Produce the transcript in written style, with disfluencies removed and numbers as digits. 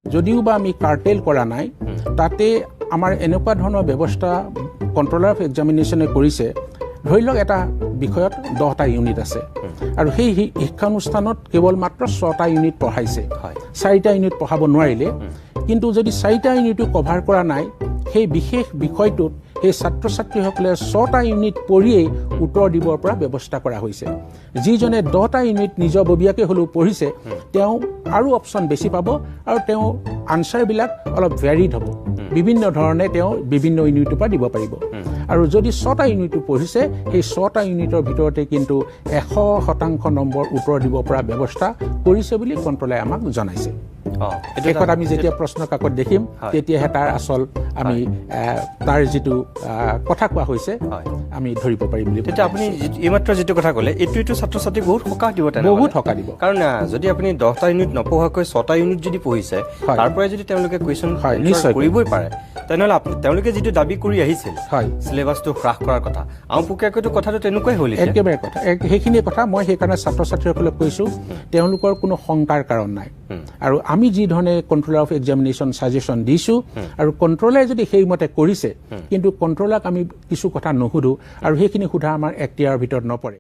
যদিও বা আমি কাৰ্টেল কৰা নাই তাতে আমাৰ এনেকুৱা ধৰণৰ ব্যৱস্থা কন্ট্ৰোলাৰ অফ এক্সামিনেশ্যনে কৰিছে ধৰি লওক এটা বিষয়ত 10টা ইউনিট আছে আৰু সেই শিক্ষানুষ্ঠানত কেৱল মাত্ৰ 6টা ইউনিট পঢ়াইছে 4টা ইউনিট পঢ়াব নোৱাৰিলে কিন্তু যদি 4টা ইউনিটো কভাৰ কৰা নাই সেই বিশেষ বিষয়টোত সেই ছাত্ৰ ছাত্ৰীসকলে 6টা ইউনিট পঢ়িয়েই উত্তৰ দিবৰ পৰা ব্যৱস্থা কৰা হৈছে যিজনে 10টা ইউনিট নিজৰ ববিয়াকে হলেও পঢ়িছে তেওঁ আৰু অপচন বেছি পাব আৰু তেওঁ আনসাৰবিলাক অলপ ভেৰিড হ'ব বিভিন্ন ধৰণে তেওঁ বিভিন্ন ইউনিটৰ পৰা দিব পাৰিব আৰু যদি 6টা ইউনিট পঢ়িছে সেই 6টা ইউনিটৰ ভিতৰতে কিন্তু 100% নম্বৰ উত্তৰ দিব পৰা ব্যৱস্থা কৰিছে বুলি কন্ট্ৰোলে আমাক জনাইছে শেষত আমি যেতিয়া প্ৰশ্ন কাকত দেখিম তেতিয়াহে তাৰ আসল আমি তাৰ যেটো কথা কোৱা হৈছে আমি ধৰিব পাৰিম বুলি তেতিয়া আপুনি এইমাত্ৰ যেটো কথা ক'লে এটুইটো ছাত্ৰ ছাত্ৰী বহুত সকাহ দিব তেনে বহুত সকাহ দিব কাৰণ যদি আপুনি 10টা ইউনিট নপঢ়াকৈ 6টা ইউনিট যদি পঢ়িছে তাৰ পৰা যদি তেওঁলোকে কোৱেশ্চন কৰিবই পাৰে তেনেহলে তেওঁলোকে যেটো দাবী কৰি আহিছিল সিলেবাসটো হ্ৰাস কৰাৰ কথা আমপুকিয়াকৈতো কথাটো তেনেকৈ হ'ল একেবাৰে কথা সেইখিনি কথা মই সেইকাৰণে ছাত্ৰ ছাত্ৰীসকলক কৈছো তেওঁলোকৰ কোনো শংকাৰ কাৰণ নাই আৰু আমি যি ধৰণে কন্ট্ৰোলাৰ অফ এক্সামিনেশ্যন সাজেশন দিছো আৰু কন্ট্ৰোলে যদি সেইমতে কৰিছে কিন্তু কন্ট্ৰোলাক আমি কিছু কথা নুহুদো আৰু সেইখিনি সুধা আমাৰ এখতিয়াৰৰ ভিতৰত নপৰে